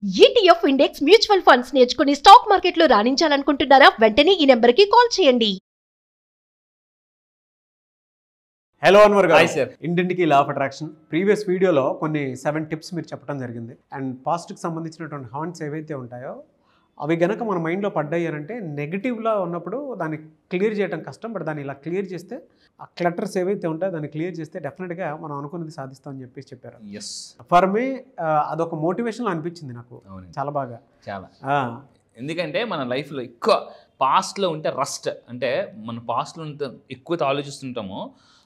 ETF index mutual funds నేర్చుకుని stock మార్కెట్లో రాణించాలనుకుంటున్నారా? వెంటనే ఈ నెంబర్కి కాల్ చేయండి. హలో అన్వర్ గారు. Hi sir. ఇంటింటికి లా ఆఫ్ అట్రాక్షన్ ప్రీవియస్ వీడియోలో కొన్ని 7 టిప్స్ మీరు చెప్పడం జరిగింది. అండ్ పాస్ట్కి సంబంధించినటువంటి హాంట్స్ ఏవైతే ఉంటాయో అవి గనక మన మైండ్లో పడ్డాయి అంటే నెగిటివ్లో ఉన్నప్పుడు దాన్ని క్లియర్ చేయడం కష్టం. బట్ దాన్ని ఇలా క్లియర్ చేస్తే ఆ క్లటర్స్ ఏవైతే ఉంటాయో దాన్ని క్లియర్ చేస్తే డెఫినెట్గా మనం అనుకున్నది సాధిస్తామని చెప్పారు. ఎస్, ఫర్ మీ అదొక మోటివేషన్ అనిపించింది నాకు చాలా బాగా. చాలా ఎందుకంటే మన లైఫ్లో ఎక్కువ పాస్ట్లో ఉంటే రస్ట్, అంటే మన పాస్ట్లో ఉంటే ఎక్కువ ఆలోచిస్తుంటామో.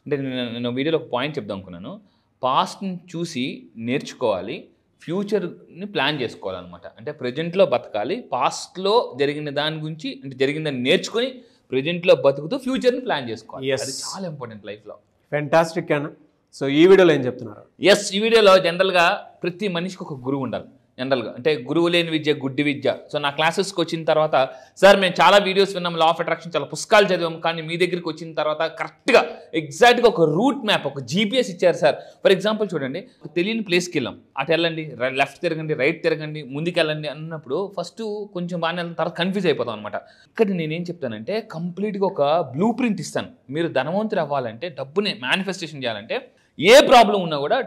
అంటే నేను వీడియోలో ఒక పాయింట్ చెప్దాం అనుకున్నాను. పాస్ట్ని చూసి నేర్చుకోవాలి, ఫ్యూచర్ని ప్లాన్ చేసుకోవాలన్నమాట. అంటే ప్రజెంట్లో బతకాలి, పాస్ట్లో జరిగిన దాని గురించి అంటే జరిగిందని నేర్చుకొని ప్రజెంట్లో బతుకుతూ ఫ్యూచర్ని ప్లాన్ చేసుకోవాలి. అది చాలా ఇంపార్టెంట్ లైఫ్లో. ఫెంటాస్టిక్ అన్న. సో ఈ వీడియోలో ఏం చెప్తున్నారు? ఎస్, ఈ వీడియోలో జనరల్గా ప్రతి మనిషికి ఒక గురువు ఉండాలి. జనరల్గా అంటే గురువు లేని విద్య గుడ్డి విద్య. సో నా క్లాసెస్కి వచ్చిన తర్వాత సార్ మేము చాలా వీడియోస్ విన్నాం, లా ఆఫ్ అట్రాక్షన్ చాలా పుస్తకాలు చదివాం, కానీ మీ దగ్గరికి వచ్చిన తర్వాత కరెక్ట్గా ఎగ్జాక్ట్గా ఒక రూట్ మ్యాప్, ఒక జీపీఎస్ ఇచ్చారు సార్. ఫర్ ఎగ్జాంపుల్ చూడండి, తెలియని ప్లేస్కి వెళ్ళాం, అటు వెళ్ళండి, లెఫ్ట్ తిరగండి, రైట్ తిరగండి, ముందుకు వెళ్ళండి అన్నప్పుడు ఫస్ట్ కొంచెం బాగానే వెళ్ళిన తర్వాత కన్ఫ్యూజ్ అయిపోతాం అనమాట. ఇక్కడ నేనేం చెప్తానంటే కంప్లీట్గా ఒక బ్లూ ప్రింట్ ఇస్తాను. మీరు ధనవంతులు అవ్వాలంటే, డబ్బుని మేనిఫెస్టేషన్ చేయాలంటే, ఏ ప్రాబ్లం ఉన్నా కూడా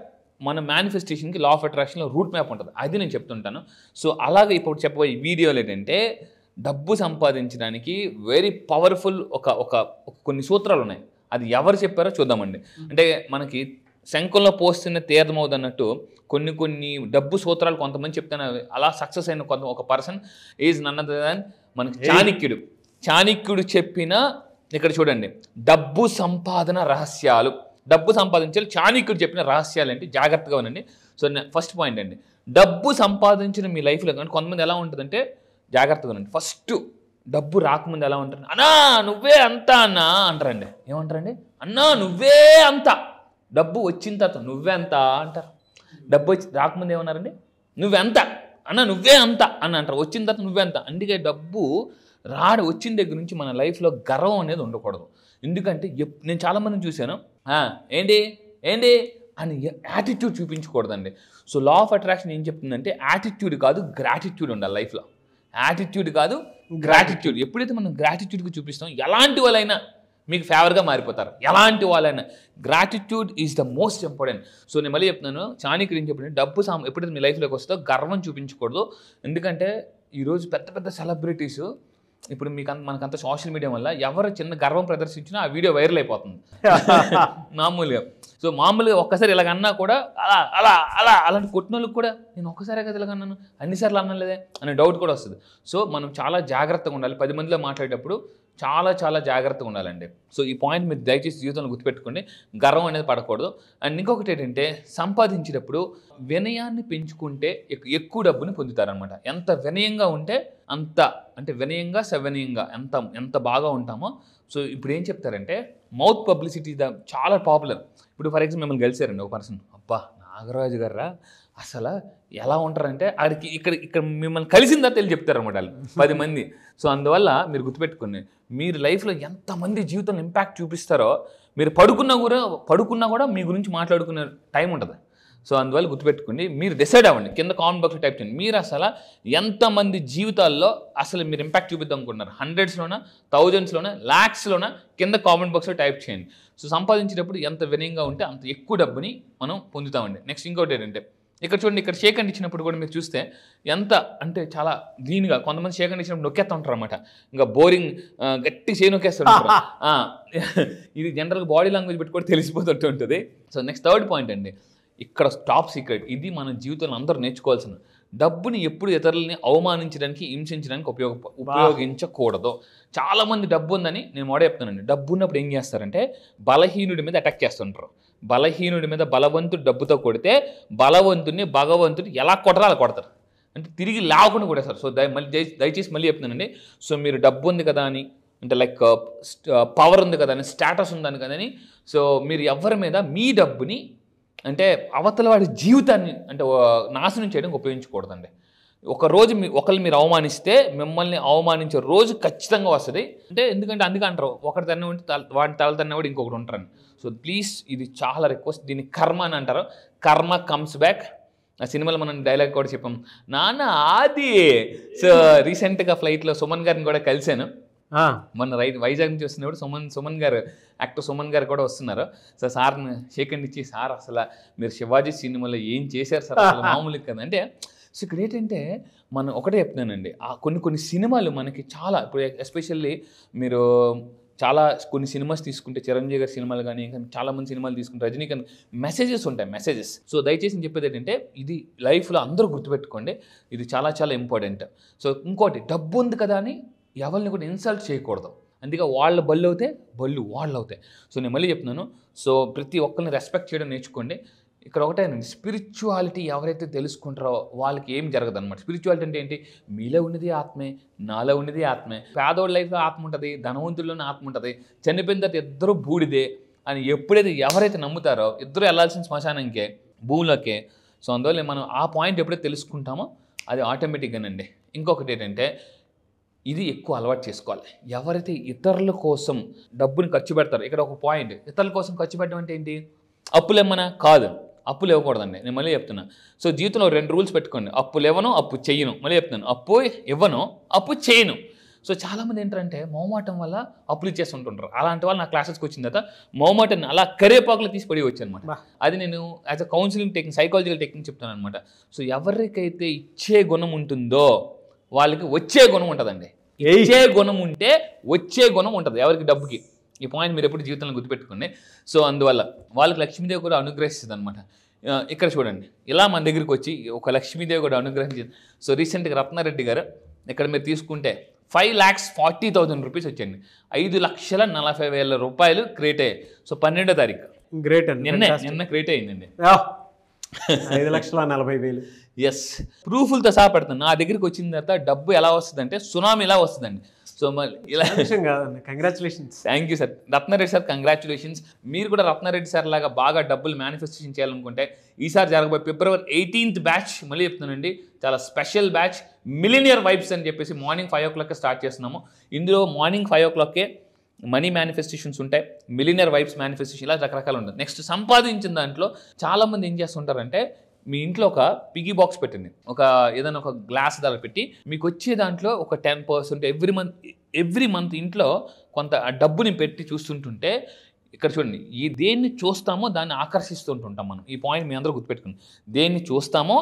మన మేనిఫెస్టేషన్కి లా ఆఫ్ అట్రాక్షన్లో రూట్ మ్యాప్ ఉంటుంది. అది నేను చెప్తుంటాను. సో అలాగే ఇప్పుడు చెప్పబోయే వీడియోలు ఏంటంటే డబ్బు సంపాదించడానికి వెరీ పవర్ఫుల్ కొన్ని సూత్రాలు ఉన్నాయి. అది ఎవరు చెప్పారో చూద్దామండి. అంటే మనకి శంఖంలో పోస్తున్న తీర్థమవుదు అన్నట్టు కొన్ని డబ్బు సూత్రాలు కొంతమంది చెప్తాను. అలా సక్సెస్ అయిన ఒక person is none other than మనకి చాణక్యుడు చెప్పిన, ఇక్కడ చూడండి, డబ్బు సంపాదన రహస్యాలు. డబ్బు సంపాదించాలి, చాణక్యుడు చెప్పిన రహస్యాలు ఏంటి, జాగ్రత్తగా ఉండండి. సో ఫస్ట్ పాయింట్ అండి, డబ్బు సంపాదించిన మీ లైఫ్లో కానీ కొంతమంది ఎలా ఉంటుందంటే, జాగ్రత్తగా ఉండండి. ఫస్ట్ డబ్బు రాకముందు ఎలా ఉంటుంది, అన్నా నువ్వే అంతా అన్నా అంటారండి. ఏమంటారండి? అన్నా నువ్వే అంతా. డబ్బు వచ్చిన తర్వాత నువ్వే అంతా అంటారు. డబ్బు రాకముందు ఏమన్నారండి? నువ్వెంత అన్నా, నువ్వే అంత అని అంటారు. వచ్చిన తర్వాత నువ్వే అంత. అందుకే డబ్బు వచ్చిన దగ్గర నుంచి మన లైఫ్లో గర్వం అనేది ఉండకూడదు. ఎందుకంటే నేను చాలామందిని చూశాను, ఏంటి అని యాటిట్యూడ్ చూపించకూడదండి. సో లా ఆఫ్ అట్రాక్షన్ ఏం చెప్తుందంటే యాటిట్యూడ్ కాదు గ్రాటిట్యూడ్ ఉండాలి లైఫ్లో. యాటిట్యూడ్ కాదు గ్రాటిట్యూడ్. ఎప్పుడైతే మనం గ్రాటిట్యూడ్కి చూపిస్తాం, ఎలాంటి వాళ్ళైనా మీకు ఫేవర్గా మారిపోతారు. ఎలాంటి వాళ్ళైనా gratitude is the most important. So నేను మళ్ళీ చెప్తున్నాను, చాణక్యుడు ఏం చెప్పిన, డబ్బు ఎప్పుడైతే మీ లైఫ్లోకి వస్తుందో గర్వం చూపించకూడదు. ఎందుకంటే ఈరోజు పెద్ద సెలబ్రిటీస్, ఇప్పుడు మనకంత సోషల్ మీడియా వల్ల ఎవరు చిన్న గర్వం ప్రదర్శించినా ఆ వీడియో వైరల్ అయిపోతుంది మామూలుగా. సో మామూలుగా ఒక్కసారి ఇలాగన్నా కూడా అలాంటి కొట్టిన వాళ్ళకి కూడా నేను ఒక్కసారే కదా ఇలాగన్నాను, అన్నిసార్లు అన్నలేదే అనే డౌట్ కూడా వస్తుంది. సో మనం చాలా జాగ్రత్తగా ఉండాలి. 10 మందిలో మాట్లాడేటప్పుడు చాలా జాగ్రత్తగా ఉండాలండి. సో ఈ పాయింట్ మీరు దయచేసి జీవితంలో గుర్తుపెట్టుకోండి. గర్వం అనేది పడకూడదు. అండ్ ఇంకొకటి ఏంటంటే, సంపాదించేటప్పుడు వినయాన్ని పెంచుకుంటే ఎక్కువ డబ్బుని పొందుతారనమాట. ఎంత వినయంగా ఉంటే అంత, అంటే వినయంగా సవినయంగా ఎంత బాగా ఉంటామో. సో ఇప్పుడు ఏం చెప్తారంటే, మౌత్ పబ్లిసిటీ చాలా పాపులర్. ఇప్పుడు ఫర్ ఎగ్జాంపుల్ మిమ్మల్ని కలిసారండి ఒక పర్సన్, అబ్బా నాగరాజు గారా అసలు ఎలా ఉంటారంటే, ఇక్కడ మిమ్మల్ని కలిసిన తర్వాత వెళ్ళి చెప్తారనమాట వాళ్ళు 10 మంది. సో అందువల్ల మీరు గుర్తుపెట్టుకుని, మీరు లైఫ్లో ఎంతమంది జీవితంలో ఇంపాక్ట్ చూపిస్తారో, మీరు పడుకున్నా కూడా మీ గురించి మాట్లాడుకునే టైం ఉంటుంది. సో అందువల్ల గుర్తుపెట్టుకోండి, మీరు డిసైడ్ అవ్వండి. కింద కామెంట్ బాక్స్లో టైప్ చేయండి, మీరు అసలు ఎంతమంది జీవితాల్లో అసలు మీరు ఇంపాక్ట్ చూపిద్దాం అనుకుంటున్నారు. 100sలోనా, 1000sలోనా, lakhsలోనా, కింద కామెంట్ బాక్స్లో టైప్ చేయండి. సో సంపాదించేటప్పుడు ఎంత వినయంగా ఉంటే అంత ఎక్కువ డబ్బుని మనం పొందుతామండి. నెక్స్ట్ ఇంకోటి ఏంటంటే, ఇక్కడ చూడండి, ఇక్కడ షేక్ హ్యాండ్ ఇచ్చినప్పుడు కూడా మీరు చూస్తే ఎంత అంటే చాలా గ్రీన్గా, కొంతమంది షేక్ హ్యాండ్ ఇచ్చినప్పుడు నొక్కేస్తూ ఉంటారు అనమాట. ఇంకా బోరింగ్ గట్టి చేయి నొక్కేస్తుంటారు. ఇది జనరల్గా బాడీ లాంగ్వేజ్ పెట్టి కూడా తెలిసిపోతుంటూ ఉంటుంది. సో నెక్స్ట్ థర్డ్ పాయింట్ అండి, ఇక్కడ టాప్ సీక్రెట్, ఇది మన జీవితంలో అందరూ నేర్చుకోవాల్సిన, డబ్బుని ఎప్పుడు ఇతరులని అవమానించడానికి, హింసించడానికి ఉపయోగించకూడదు. చాలామంది డబ్బు ఉందని నేను మోడే చెప్తానండి, డబ్బు ఉన్నప్పుడు ఏం చేస్తారంటే బలహీనుడి మీద అటాక్ చేస్తుంటారు. బలహీనుడి మీద బలవంతుడు డబ్బుతో కొడితే భగవంతుడు ఎలా కొడతారో అలా కొడతారు. అంటే తిరిగి లేకుండా కొడేస్తారు. సో దయచేసి మళ్ళీ చెప్తున్నానండి, సో మీరు డబ్బు ఉంది కదా అని, అంటే లైక్ పవర్ ఉంది కదా అని, స్టేటస్ ఉందని కదా అని, సో మీరు ఎవరి మీద మీ డబ్బుని అంటే అవతల వాడి జీవితాన్ని అంటే నాశనం చేయడానికి ఉపయోగించకూడదండి. ఒకరోజు ఒకరిని మీరు అవమానిస్తే మిమ్మల్ని అవమానించే రోజు ఖచ్చితంగా వస్తుంది. అంటే ఎందుకంటే అందుకే అంటారు, ఒకటి తన్న ఉంటే వాడిని తల తన్న కూడా ఇంకొకటి ఉంటారని. సో ప్లీజ్, ఇది చాలా రిక్వెస్ట్. దీన్ని కర్మ అని అంటారు. కర్మ కమ్స్ బ్యాక్. ఆ సినిమాలో మనం డైలాగ్ కూడా చెప్పాం, నాన్న ఆది. సో రీసెంట్గా ఫ్లైట్లో సుమన్ గారిని కూడా కలిశాను. మొన్న వైజాగ్ నుంచి వస్తున్నప్పుడు సుమన్ గారు, యాక్టర్ సుమన్ గారు కూడా వస్తున్నారు. సో సార్ని షేకండ్ ఇచ్చి, సార్ అసలు మీరు శివాజీ సినిమాలో ఏం చేశారు సార్, అసలు మామూలు కదా అంటే. సో ఇక్కడ ఏంటంటే మనం ఒకటే చెప్తున్నానండి, కొన్ని సినిమాలు మనకి చాలా, ఇప్పుడు ఎస్పెషల్లీ మీరు చాలా కొన్ని సినిమాస్ తీసుకుంటే, చిరంజీవి గారి సినిమాలు కానీ చాలామంది సినిమాలు తీసుకుంటే రజనీకాంత్ మెసేజెస్ ఉంటాయి, మెసేజెస్. సో దయచేసి చెప్పేది ఏంటంటే, ఇది లైఫ్లో అందరూ గుర్తుపెట్టుకోండి, ఇది చాలా చాలా ఇంపార్టెంట్. సో ఇంకోటి, డబ్బు ఉంది కదా అని ఎవరిని కూడా ఇన్సల్ట్ చేయకూడదు. అందుకే వాళ్ళ బళ్ళు అవుతాయి, బళ్ళు వాళ్ళు అవుతాయి. సో నేను మళ్ళీ చెప్తున్నాను, సో ప్రతి ఒక్కరిని రెస్పెక్ట్ చేయడం నేర్చుకోండి. ఇక్కడ ఒకటేనండి, స్పిరిచువాలిటీ ఎవరైతే తెలుసుకుంటారో వాళ్ళకి ఏం జరగదు అనమాట. స్పిరిచువాలిటీ అంటే ఏంటి, మీలో ఉన్నది ఆత్మే, నాలో ఉన్నది ఆత్మే. పేదోళ్ళ లైఫ్లో ఆత్మ ఉంటుంది, ధనవంతుల్లోనే ఆత్మ ఉంటుంది, చనిపోయిన తర్వాత ఇద్దరు బూడిదే అని ఎప్పుడైతే ఎవరైతే నమ్ముతారో, ఇద్దరు వెళ్ళాల్సిన శ్మశానంకే, భూమిలోకే. సో అందువల్ల మనం ఆ పాయింట్ ఎప్పుడైతే తెలుసుకుంటామో అది ఆటోమేటిక్గానండి. ఇంకొకటి ఏంటంటే, ఇది ఎక్కువ అలవాటు చేసుకోవాలి. ఎవరైతే ఇతరుల కోసం డబ్బుని ఖర్చు పెడతారో, ఇక్కడ ఒక పాయింట్, ఇతరుల కోసం ఖర్చు పెట్టడం అంటే ఏంటి, అప్పులు ఇవ్వమనా కాదు, అప్పులు ఇవ్వకూడదండి. నేను మళ్ళీ చెప్తున్నా. సో జీవితంలో 2 రూల్స్ పెట్టుకోండి, అప్పులు ఇవ్వను, అప్పు చెయ్యను. మళ్ళీ చెప్తున్నాను, అప్పు ఇవ్వను, అప్పు చేయను. సో చాలామంది ఏంటంటే మొహమాటం వల్ల అప్పులు ఇచ్చేస్తుంటుంటారు. అలాంటి వాళ్ళు నా క్లాసెస్కి వచ్చిన తర్వాత మొహమాటాన్ని అలా కరేపాకులు తీసి పడి వచ్చి అనమాట. అది నేను as a counselling technique, psychological technique చెప్తాను అనమాట. సో ఎవరికైతే ఇచ్చే గుణం ఉంటుందో వాళ్ళకి వచ్చే గుణం ఉంటుందండి. ఇచ్చే గుణం ఉంటే వచ్చే గుణం ఉంటుంది ఎవరికి, డబ్బుకి. ఈ పాయింట్ మీరు ఎప్పుడు జీవితంలో గుర్తుపెట్టుకోండి. సో అందువల్ల వాళ్ళకి లక్ష్మీదేవి కూడా అనుగ్రహిస్తుంది అనమాట. ఇక్కడ చూడండి, ఇలా మన దగ్గరికి వచ్చి ఒక లక్ష్మీదేవి కూడా అనుగ్రహించింది. సో రీసెంట్గా రత్నారెడ్డి గారు ఇక్కడ మీరు తీసుకుంటే 5,40,000 రూపీస్ వచ్చండి. 5,40,000 రూపాయలు క్రియేట్ అయ్యాయి. సో 12వ తారీఖు గ్రేట్ అండి, నిన్న క్రియేట్ అయ్యిందండి. 5,40,000. ఎస్, ప్రూఫ్లతో సహా పెడతాను. నా దగ్గరికి వచ్చిన తర్వాత డబ్బు ఎలా వస్తుందంటే సునామీ ఇలా వస్తుందండి. సో మళ్ళీ ఇలా కాదండి, congratulations. Thank you sir, Ratna Reddy sir, congratulations. మీరు కూడా రత్నారెడ్డి సార్ లాగా బాగా డబ్బులు మేనిఫెస్టేషన్ చేయాలనుకుంటే ఈసారి జరగబోయే February 18th బ్యాచ్, మళ్ళీ చెప్తున్నానండి, చాలా స్పెషల్ బ్యాచ్, మిలినియర్ వైబ్స్ అని చెప్పేసి మార్నింగ్ 5 o'clock స్టార్ట్ చేస్తున్నాము. ఇందులో మార్నింగ్ 5 o'clock మనీ మేనిఫెస్టేషన్స్ ఉంటాయి, మిలినియర్ వైబ్స్ మేనిఫెస్టేషన్, ఇలా రకరకాలు ఉంటుంది. నెక్స్ట్ సంపాదించిన దాంట్లో చాలామంది ఏం చేస్తుంటారంటే, మీ ఇంట్లో ఒక పిగ్గీ బాక్స్ పెట్టండి, ఒక ఏదైనా ఒక గ్లాస్ ధర పెట్టి, మీకు వచ్చే దాంట్లో ఒక 10% ఎవ్రీ మంత్ ఇంట్లో కొంత డబ్బుని పెట్టి చూస్తుంటుంటే, ఇక్కడ చూడండి, ఈ దేన్ని చూస్తామో దాన్ని ఆకర్షిస్తుంటుంటాం మనం. ఈ పాయింట్ మీ అందరూ గుర్తుపెట్టుకుని, దేన్ని చూస్తామో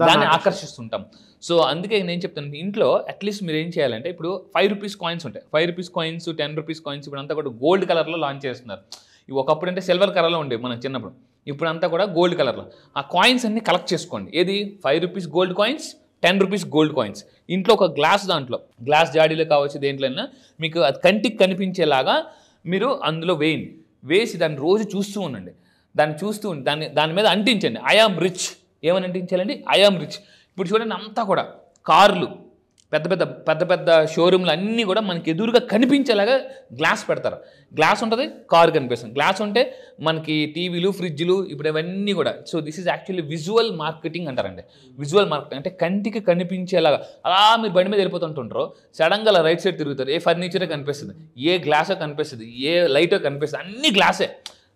దాన్ని ఆకర్షిస్తుంటాం. సో అందుకే నేను చెప్తాను, ఇంట్లో అట్లీస్ట్ మీరు ఏం చేయాలంటే, ఇప్పుడు 5 రూపీస్ కాయిన్స్ ఉంటాయి, 5 రూపీస్ కాయిన్స్, 10 రూపీస్ కాయిన్స్, ఇప్పుడు అంతా కూడా గోల్డ్ కలర్లో లాంచ్ చేస్తున్నారు. ఇవి ఒకప్పుడు అంటే సిల్వర్ కలర్లో ఉండేవి మనం చిన్నప్పుడు, ఇప్పుడంతా కూడా గోల్డ్ కలర్లో. ఆ కాయిన్స్ అన్ని కలెక్ట్ చేసుకోండి. ఏది, 5 rupees gold coins, 10 rupees gold coins. ఇంట్లో ఒక దాంట్లో గ్లాస్ జాడీలో కావచ్చు, దేంట్లోనైనా మీకు అది కంటికి కనిపించేలాగా మీరు అందులో వేసి దాన్ని రోజు చూస్తూ ఉండండి. దాన్ని చూస్తూ దాని మీద అంటించండి, ఐ ఆమ్ రిచ్. ఏమని అంటించాలండి, ఐ ఆమ్ రిచ్. ఇప్పుడు చూడండి, అంతా కూడా కార్లు, పెద్ద పెద్ద షోరూమ్లు అన్నీ కూడా మనకి ఎదురుగా కనిపించేలాగా గ్లాస్ పెడతారు. గ్లాస్ ఉంటుంది, కారు కనిపిస్తుంది. గ్లాస్ ఉంటే మనకి టీవీలు, ఫ్రిడ్జ్లు, ఇప్పుడు ఇవన్నీ కూడా. So this is actually visual marketing అంటారండి. విజువల్ మార్కెటింగ్ అంటే కంటికి కనిపించేలాగా. అలా మీరు బండి మీద వెళ్ళిపోతుంటుంటారు, సడన్గా అలా రైట్ సైడ్ తిరుగుతారు, ఏ ఫర్నిచరే కనిపిస్తుంది, ఏ గ్లాసో కనిపిస్తుంది, ఏ లైటో కనిపిస్తుంది, అన్ని గ్లాసే,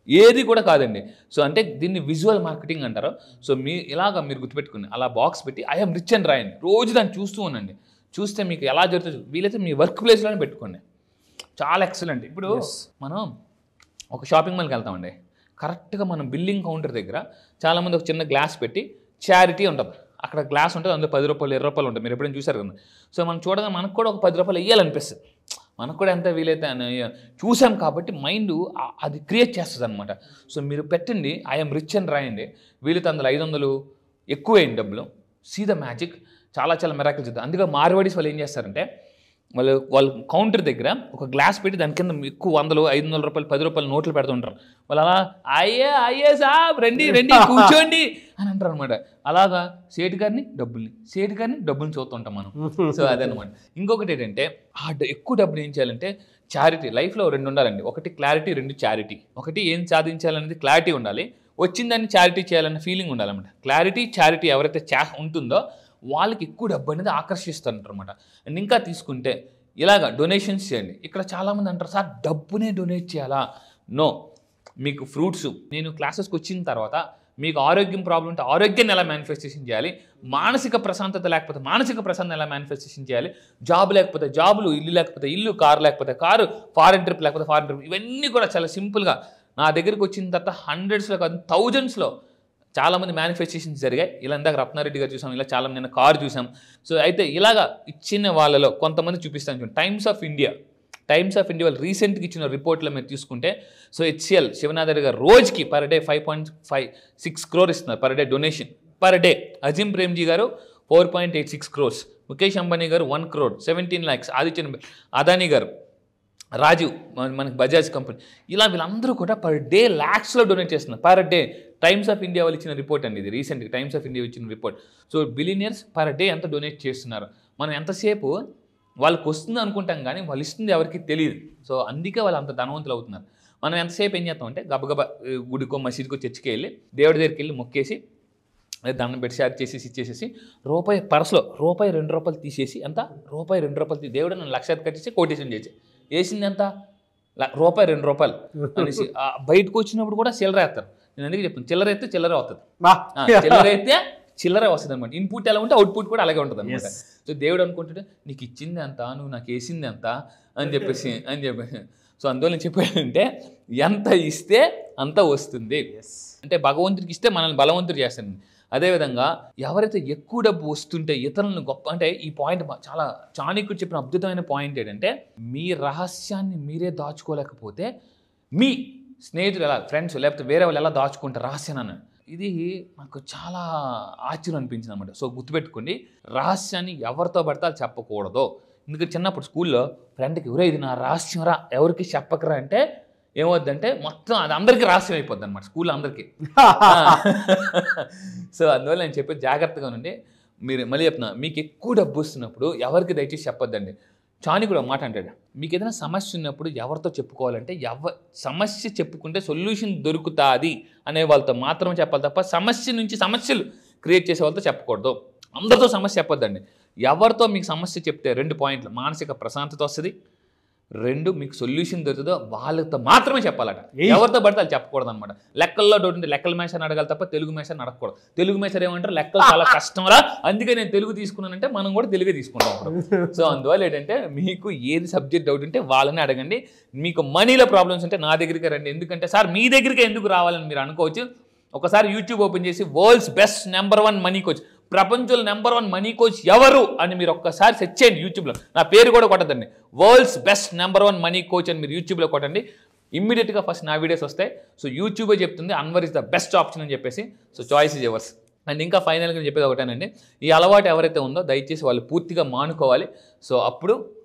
ఏది కూడా కాదండి. సో అంటే దీన్ని విజువల్ మార్కెటింగ్ అంటారు. సో ఇలాగా మీరు గుర్తుపెట్టుకుని అలా బాక్స్ పెట్టి ఐ ఆమ్ రిచ్ అని రాయండి, రోజు దాన్ని చూస్తూ ఉండండి. చూస్తే మీకు ఎలా జరుగుతుంది, వీలైతే మీ వర్క్ ప్లేస్లోనే పెట్టుకోండి, చాలా ఎక్సలెంట్. ఇప్పుడు మనం ఒక షాపింగ్ మాల్కి వెళ్తామండి, కరెక్ట్గా మనం బిల్లింగ్ కౌంటర్ దగ్గర చాలామంది ఒక చిన్న గ్లాస్ పెట్టి చారిటీ ఉంటుంది, అక్కడ గ్లాస్ ఉంటుంది, అందులో 10 రూపాయలు 20 రూపాయలు ఉంటుంది, మీరు ఎప్పుడైనా చూసారు కదా. సో మనం చూడగా మనకు కూడా ఒక 10 రూపాయలు వేయాలనిపిస్తుంది, మనకు కూడా ఎంత వీలైతే అని చూసాం కాబట్టి మైండ్ అది క్రియేట్ చేస్తుంది అనమాట. సో మీరు పెట్టండి ఐ ఆమ్ రిచ్ అని రాయండి, వీలైతే అందులో 500 ఎక్కువ వేయండి డబ్బులు, సీ ద మ్యాజిక్, చాలా చాలా మెరాకిల్స్ అవుతుంది. అందుకే మార్వాడీస్ వాళ్ళు ఏం చేస్తారంటే, వాళ్ళు కౌంటర్ దగ్గర ఒక గ్లాస్ పెట్టి దాని కింద ఎక్కువ 100, 500 రూపాయలు, 10 రూపాయలు నోట్లు పెడుతుంటారు. వాళ్ళు అలా అయ్యే సాబ్ రండి కూర్చోండి అని అంటారు అనమాట. అలాగా సేటు గారిని డబ్బుల్ని చూస్తుంటాం మనం. సో అదనమాట. ఇంకొకటి ఏంటంటే, ఎక్కువ డబ్బులు ఏం చేయాలంటే చారిటీ. లైఫ్లో 2 ఉండాలండి, ఒకటి క్లారిటీ, 2 చారిటీ. ఒకటి ఏం సాధించాలనేది క్లారిటీ ఉండాలి, వచ్చిందాన్ని చారిటీ చేయాలన్న ఫీలింగ్ ఉండాలన్నమాట. క్లారిటీ, చారిటీ ఎవరైతే ఉంటుందో వాళ్ళకి ఎక్కువ డబ్బు అనేది ఆకర్షిస్తుంటారు అనమాట. అండ్ ఇంకా తీసుకుంటే ఇలాగా డొనేషన్స్ చేయండి. ఇక్కడ చాలామంది అంటారు, సార్ డబ్బునే డొనేట్ చేయాలా? నో, మీకు ఫ్రూట్స్, నేను క్లాసెస్కి వచ్చిన తర్వాత మీకు ఆరోగ్యం ప్రాబ్లం ఉంటే ఆరోగ్యాన్ని ఎలా మేనిఫెస్టేషన్ చేయాలి, మానసిక ప్రశాంతత లేకపోతే మానసిక ప్రశాంతత ఎలా మేనిఫెస్టేషన్ చేయాలి, జాబ్ లేకపోతే జాబులు, ఇల్లు లేకపోతే ఇల్లు, కారు లేకపోతే కారు, ఫారెన్ ట్రిప్ లేకపోతే ఫారెన్ ట్రిప్, ఇవన్నీ కూడా చాలా సింపుల్గా నా దగ్గరికి వచ్చిన తర్వాత హండ్రెడ్స్లో కాదు థౌజండ్స్లో చాలామంది మేనిఫెస్టేషన్స్ జరిగాయి. ఇలా ఇందాక రత్నారెడ్డి గారు చూసాం, ఇలా చాలా నేను కారు చూసాం. సో అయితే ఇలాగా ఇచ్చిన వాళ్ళలో కొంతమంది చూపిస్తాను చూడండి. టైమ్స్ ఆఫ్ ఇండియా వాళ్ళు రీసెంట్గా ఇచ్చిన రిపోర్ట్లో మీరు తీసుకుంటే, సో హెచ్సిఎల్ శివనాథ్ గారు రోజుకి పర్ డే 5.56 crore ఇస్తున్నారు per day donation per day. Azim Premji గారు 4.86 crores, ముఖేష్ అంబానీ గారు 1 crore 17 lakhs, అదానీ గారు, రాజీవ్ మనకి బజాజ్ కంపెనీ, ఇలా వీళ్ళందరూ కూడా పర్ డే ల్యాక్స్లో డొనేట్ చేస్తున్నారు per day. Times of India వాళ్ళు ఇచ్చిన రిపోర్ట్ అండి ఇది, రీసెంట్గా టైమ్స్ ఆఫ్ ఇండియా ఇచ్చిన report. So billionaires per day ఎంత డొనేట్ చేస్తున్నారు, మనం ఎంతసేపు వాళ్ళకి వస్తుంది అనుకుంటాం కానీ వాళ్ళు ఇస్తుంది ఎవరికి తెలియదు. సో అందుకే వాళ్ళు అంత ధనవంతులు అవుతున్నారు. మనం ఎంతసేపు ఏం చేస్తాం అంటే గబగబా గుడికో మసీదుకో చర్చికి వెళ్ళి దేవుడి దగ్గరికి వెళ్ళి మొక్కేసి దండం పెట్టి షేర్ చేసేసి ఇచ్చేసేసి రూపాయి పర్సులో రూపాయి 2 రూపాయలు తీసేసి ఎంత రూపాయి 2 రూపాయలు దేవుడు నన్ను 1,00,000 కట్టేసి కోటేషన్ చేసి వేసింది ఎంత రూపాయి 2 రూపాయలు అనేసి బయటకు వచ్చినప్పుడు కూడా చిల్లర వేస్తారు. నేను అందుకే చెప్తాను, చిల్లర అయితే చిల్లర అవుతుంది, చిల్లర అయితే చిల్లర వస్తుంది అనమాట. ఇన్పుట్ ఎలా ఉంటే అవుట్పుట్ కూడా అలాగే ఉంటుంది అనమాట. సో దేవుడు అనుకుంటుంటే నీకు ఇచ్చింది ఎంత, నువ్వు నాకు వేసింది ఎంత అని చెప్పేసి సో అందువల్ల నేను చెప్పానంటే ఎంత ఇస్తే అంత వస్తుంది. అంటే భగవంతుడికి ఇస్తే మనల్ని బలవంతుడు చేస్తాను. అదేవిధంగా ఎవరైతే ఎక్కువ డబ్బు వస్తుంటే ఇతరులను గొప్ప, అంటే ఈ పాయింట్ చాలా చాణక్యుడు చెప్పిన అద్భుతమైన పాయింట్ ఏంటంటే, మీ రహస్యాన్ని మీరే దాచుకోలేకపోతే మీ స్నేహితులు ఎలా, ఫ్రెండ్స్ లేకపోతే వేరే వాళ్ళు ఎలా దాచుకుంటారు రహస్యాన్ని అన్నాడు. ఇది నాకు చాలా ఆశ్చర్యం అనిపించింది అనమాట. సో గుర్తుపెట్టుకోండి, రహస్యాన్ని ఎవరితో పడితే అది చెప్పకూడదు. ఎందుకంటే చిన్నప్పుడు స్కూల్లో ఫ్రెండ్కి ఎవరో ఇది నా రహస్యం రా ఎవరికి చెప్పకరా అంటే ఏమవుద్దంటే మొత్తం అది అందరికీ రహస్యం అయిపోద్ది అనమాట, స్కూల్లో అందరికీ. సో అందువల్ల నేను చెప్పేది జాగ్రత్తగా ఉండండి. మీరు మళ్ళీ చెప్తున్నా, మీకు ఎక్కువ డబ్బు వస్తున్నప్పుడు ఎవరికి దయచేసి చెప్పొద్దండి. చాణక్యుడు మాట అంటాడు, మీకు ఏదైనా సమస్య ఉన్నప్పుడు ఎవరితో చెప్పుకోవాలంటే సమస్య చెప్పుకుంటే సొల్యూషన్ దొరుకుతుంది అనే వాళ్ళతో మాత్రమే చెప్పాలి తప్ప సమస్య నుంచి సమస్యలు క్రియేట్ చేసే వాళ్ళతో చెప్పకూడదు. అందరితో సమస్య చెప్పొద్దండి. ఎవరితో మీకు సమస్య చెప్తే 2 పాయింట్లు, మానసిక ప్రశాంతత వస్తుంది, 2 మీకు సొల్యూషన్ దొరుకుతుందో వాళ్ళతో మాత్రమే చెప్పాలట. ఎవరితో పడితే వాళ్ళు చెప్పకూడదు అనమాట. లెక్కల్లో డౌట్ ఉంటే లెక్కల మేషాన్ని అడగాలి తప్ప తెలుగు మేషాన్ని అడగకూడదు. తెలుగు మేషారు ఏమంటారు, లెక్కలు చాలా కష్టంరా అందుకే నేను తెలుగు తీసుకున్నానంటే మనం కూడా తెలుగే తీసుకుంటాం. సో అందువల్ల ఏంటంటే మీకు ఏది సబ్జెక్ట్ డౌట్ ఉంటే వాళ్ళని అడగండి. మీకు మనీలో ప్రాబ్లమ్స్ ఉంటే నా దగ్గరికి రండి. ఎందుకంటే సార్ మీ దగ్గరికి ఎందుకు రావాలని మీరు అనుకోవచ్చు. ఒకసారి యూట్యూబ్ ఓపెన్ చేసి వరల్డ్స్ బెస్ట్ #1 మనీ కోచ్, ప్రపంచంలో #1 మనీ కోచ్ ఎవరు అని మీరు ఒక్కసారి సెర్చ్ చేయండి యూట్యూబ్లో. నా పేరు కూడా కొట్టదండి, వరల్డ్స్ బెస్ట్ #1 మనీ కోచ్ అని మీరు యూట్యూబ్లో కొట్టండి. ఇమ్మీడియట్గా ఫస్ట్ నా వీడియోస్ వస్తాయి. సో యూట్యూబే చెప్తుంది Anwar is the best option అని చెప్పేసి. So choice is yours. And ఇంకా ఫైనల్గా చెప్పేది ఒకటేనండి, ఈ అలవాటు ఎవరైతే ఉందో దయచేసి వాళ్ళు పూర్తిగా మానుకోవాలి. సో అప్పుడు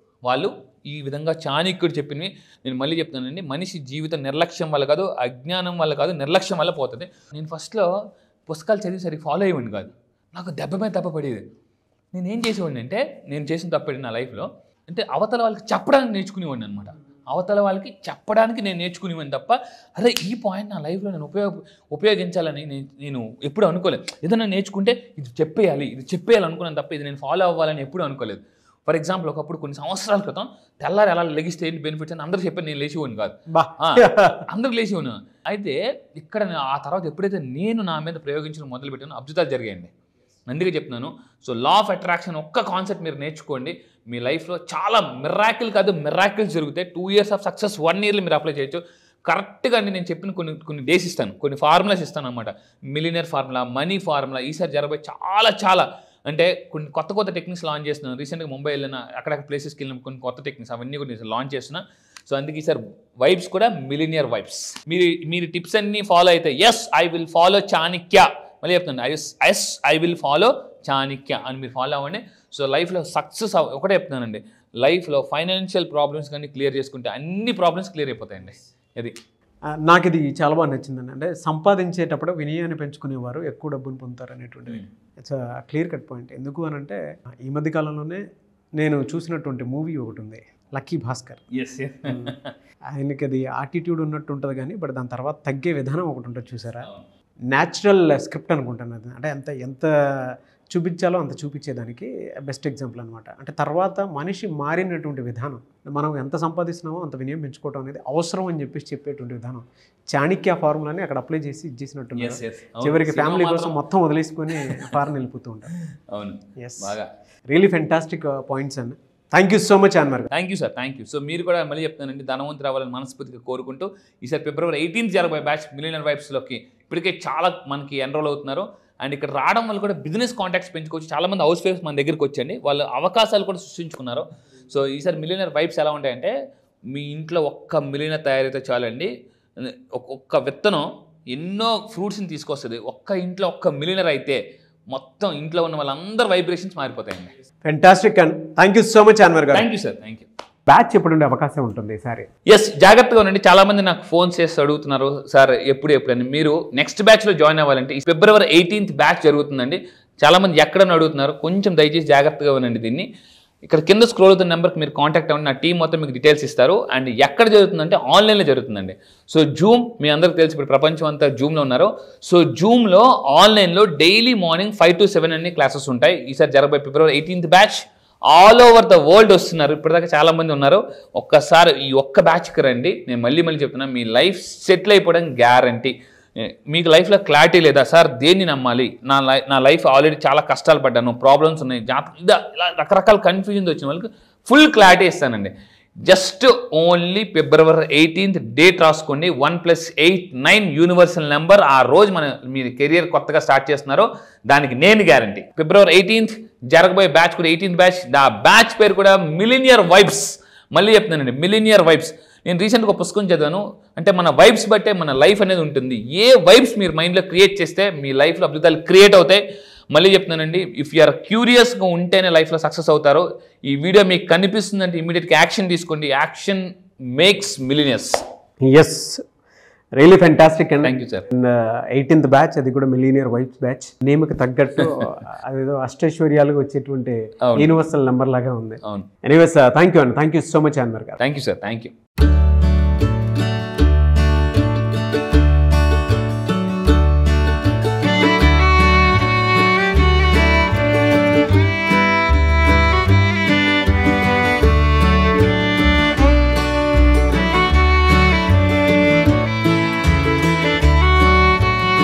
వాళ్ళు ఈ విధంగా చాణక్యుడు చెప్పినవి నేను మళ్ళీ చెప్తానండి, మనిషి జీవితం నిర్లక్ష్యం వల్ల కాదు, అజ్ఞానం వల్ల కాదు, నిర్లక్ష్యం వల్ల పోతుంది. నేను ఫస్ట్లో పుస్తకాలు చదివి సరిగ్గా ఫాలో అయ్యేవాడిని కాదు, నాకు దెబ్బ మీద దెబ్బ పడేది. నేను ఏం చేసేవాడిని అంటే, నేను చేసిన తప్పేది నా లైఫ్లో అంటే అవతల వాళ్ళకి చెప్పడానికి నేర్చుకునేవాడిని అనమాట. అవతల వాళ్ళకి చెప్పడానికి నేను నేర్చుకునేవాడిని తప్ప అదే ఈ పాయింట్ నా లైఫ్లో నేను ఉపయోగించాలని నేను ఎప్పుడు అనుకోలేదు. ఏదైనా నేర్చుకుంటే ఇది చెప్పేయాలి అనుకున్నాను తప్ప ఇది నేను ఫాలో అవ్వాలని ఎప్పుడు అనుకోలేదు. ఫర్ ఎగ్జాంపుల్ ఒకప్పుడు కొన్ని సంవత్సరాల క్రితం తెల్లారి ఎలా లెగిస్తే ఏంటి బెనిఫిట్స్ అని అందరూ చెప్పాను, నేను లేచిపోను కాదు, అందరూ లేచిపోను. అయితే ఇక్కడ ఆ తర్వాత ఎప్పుడైతే నేను నా మీద ప్రయోగించడం మొదలుపెట్టానో అద్భుతాలు జరిగాయండి. అందుకే చెప్తున్నాను. సో లా ఆఫ్ అట్రాక్షన్ ఒక్క కాన్సెప్ట్ మీరు నేర్చుకోండి, మీ లైఫ్లో చాలా మిరాకిల్స్ జరుగుతాయి. 2 years ఆఫ్ సక్సెస్ 1 yearలో మీరు అప్లై చేయొచ్చు. కరెక్ట్గా అండి నేను చెప్పిన కొన్ని డేస్ ఇస్తాను, కొన్ని ఫార్ములాస్ ఇస్తాను అనమాట. మిలియనర్ ఫార్ములా, మనీ ఫార్ములా, ఈసారి జరగబోయే చాలా అంటే కొన్ని కొత్త టెక్నిక్స్ లాంచ్ చేస్తున్నాను. రీసెంట్గా ముంబై వెళ్ళిన అక్కడక్కడ ప్లేసెస్కి వెళ్ళిన కొన్ని కొత్త టెక్నిక్స్ అవన్నీ కూడా నేను లాంచ్ చేస్తున్నా. సో అందుకే ఈసారి వైబ్స్ కూడా మిలియనర్ వైబ్స్. మీరు టిప్స్ అన్నీ ఫాలో అయితే yes I will follow Chanakya, మళ్ళీ చెప్తాను ఐ విల్ ఫాలో చాణక్య అని మీరు ఫాలో అవ్వండి. సో లైఫ్లో సక్సెస్ ఒకటే చెప్తున్నానండి, లైఫ్లో ఫైనాన్షియల్ ప్రాబ్లమ్స్ కానీ క్లియర్ చేసుకుంటే అన్ని ప్రాబ్లమ్స్ క్లియర్ అయిపోతాయండి. అది నాకు ఇది చాలా బాగా నచ్చిందండి. అంటే సంపాదించేటప్పుడు వినయాన్ని పెంచుకునేవారు ఎక్కువ డబ్బుని పొందుతారు అనేటువంటిది ఇట్స్ క్లియర్ కట్ పాయింట్. ఎందుకు అని అంటే ఈ మధ్య కాలంలోనే నేను చూసినటువంటి మూవీ ఒకటి ఉంది, లక్కీ భాస్కర్. ఆయనకి అది యాటిట్యూడ్ ఉన్నట్టు ఉంటుంది కానీ బట్ దాని తర్వాత తగ్గే విధానం ఒకటి ఉంటుంది చూసారా, న్యాచురల్ స్క్రిప్ట్ అనుకుంటాను అది. అంటే ఎంత చూపించాలో అంత చూపించేదానికి బెస్ట్ ఎగ్జాంపుల్ అనమాట. అంటే తర్వాత మనిషి మారినటువంటి విధానం, మనం ఎంత సంపాదిస్తున్నామో అంత వినియోగం పెంచుకోవడం అనేది అవసరం అని చెప్పేటువంటి విధానం, చాణక్య ఫార్ములాని అక్కడ అప్లై చేసి ఇచ్చేసినట్టు, చివరికి ఫ్యామిలీ కోసం మొత్తం వదిలేసుకొని ఫారెన్ వెళ్ళిపోతూ ఉంటారు. అవును, బాగా రియలీ ఫెంటాస్టిక్ పాయింట్స్ అండి. Thank you so much Anwar. Thank you sir, thank you. So మీరు కూడా మళ్ళీ చెప్తానండి, ధనవంతులు రావాలని మనస్ఫూర్తిగా కోరుకుంటూ ఈసారి ఫిబ్రవరి 18 జరగబోయే బ్యాచ్ మిలియనర్ వైబ్స్లోకి ఇప్పటికే చాలా మనకి ఎన్రోల్ అవుతున్నారు. అండ్ ఇక్కడ రావడం వల్ల కూడా బిజినెస్ కాంటాక్ట్స్ పెంచుకోవచ్చు. చాలామంది హౌస్ వైఫ్స్ మన దగ్గరికి వచ్చండి, వాళ్ళు అవకాశాలు కూడా సృష్టించుకున్నారు. సో ఈసారి మిలియనర్ వైబ్స్ ఎలా ఉంటాయంటే, మీ ఇంట్లో ఒక్క మిలియనర్ తయారైతే చాలండి, ఒక్క విత్తనం ఎన్నో ఫ్రూట్స్ని తీసుకొస్తుంది. ఒక్క ఇంట్లో ఒక్క మిలియనర్ అయితే మొత్తం ఇంట్లో ఉన్న వాళ్ళందరూ వైబ్రేషన్స్ మారిపోతాయండి. Fantastic and thank you so much Anwar garu. Thank you sir, thank you. Batch ఎప్పుడు ఉండే అవకాశం ఉంటుంది ఈసారి? ఎస్, జాగ్రత్తగా ఉండండి. చాలా మంది నాకు ఫోన్ చేసి అడుగుతున్నారు, సార్ ఎప్పుడని. మీరు నెక్స్ట్ బ్యాచ్లో జాయిన్ అవ్వాలంటే ఈ ఫిబ్రవరి 18 బ్యాచ్ జరుగుతుందండి. చాలా మంది ఎక్కడని అడుగుతున్నారు, కొంచెం దయచేసి జాగ్రత్తగా ఉండండి. దీన్ని ఇక్కడ కింద స్క్రోల్ అవుతున్న నెంబర్కి మీరు కాంటాక్ట్ అవ్వండి, నా టీం మొత్తం మీకు డీటెయిల్స్ ఇస్తారు. అండ్ ఎక్కడ జరుగుతుందంటే ఆన్లైన్లో జరుగుతుందండి. సో జూమ్, మీ అందరికీ తెలిసి ఇప్పుడు ప్రపంచం అంతా జూమ్లో ఉన్నారు. సో జూమ్లో ఆన్లైన్లో డైలీ మార్నింగ్ 5 to 7 అన్ని క్లాసెస్ ఉంటాయి. ఈసారి జరగబోయే ఫిబ్రవరి 18 batch all over the world వస్తున్నారు. ఇప్పటిదాకా చాలామంది ఉన్నారు. ఒక్కసారి ఈ ఒక్క బ్యాచ్కి రండి. నేను మళ్ళీ చెప్తున్నా, మీ లైఫ్ సెటిల్ అయిపోవడం గ్యారంటీ. మీకు లైఫ్లో క్లారిటీ లేదా సార్, దేన్ని నమ్మాలి, నా లైఫ్ ఆల్రెడీ చాలా కష్టాలు పడ్డాను, ప్రాబ్లమ్స్ ఉన్నాయి, ఇలా రకరకాల కన్ఫ్యూజన్స్ వచ్చిన వాళ్ళకి ఫుల్ క్లారిటీ ఇస్తానండి. జస్ట్ ఓన్లీ ఫిబ్రవరి 18 డేట్ రాసుకోండి. 1+8 9 యూనివర్సల్ నెంబర్. ఆ రోజు మీరు కెరియర్ కొత్తగా స్టార్ట్ చేస్తున్నారో దానికి నేను గ్యారంటీ. ఫిబ్రవరి 18 జరగబోయే బ్యాచ్ కూడా 18th బ్యాచ్. ఆ బ్యాచ్ పేరు కూడా మిలియనియర్ వైబ్స్. మళ్ళీ చెప్తున్నానండి, మిలియనియర్ వైబ్స్. నేను రీసెంట్గా ఒక పుస్తకం చదివాను, అంటే మన వైబ్స్ బట్టే మన లైఫ్ అనేది ఉంటుంది. ఏ వైబ్స్ మీరు మైండ్లో క్రియేట్ చేస్తే మీ లైఫ్లో అద్భుతాలు క్రియేట్ అవుతాయి. మళ్ళీ చెప్తున్నానండి, ఇఫ్ యూఆర్ క్యూరియస్గా ఉంటేనే లైఫ్లో సక్సెస్ అవుతారు. ఈ వీడియో మీకు కనిపిస్తుందంటే ఇమీడియట్గా యాక్షన్ తీసుకోండి. Action makes millionaires. Yes, really fantastic and thank you sir. 18th batch, అది కూడా మిలియనియర్ వైబ్స్ బ్యాచ్. నేమ్కి తగ్గట్టు అదేదో అష్టైశ్వర్యాలుగా వచ్చేటువంటి యూనివర్సల్ నెంబర్ లాగా ఉంది. అవును. ఎనీవేస్ థ్యాంక్ యూ అండి, thank you so much Anwar garu. Thank you sir, thank you.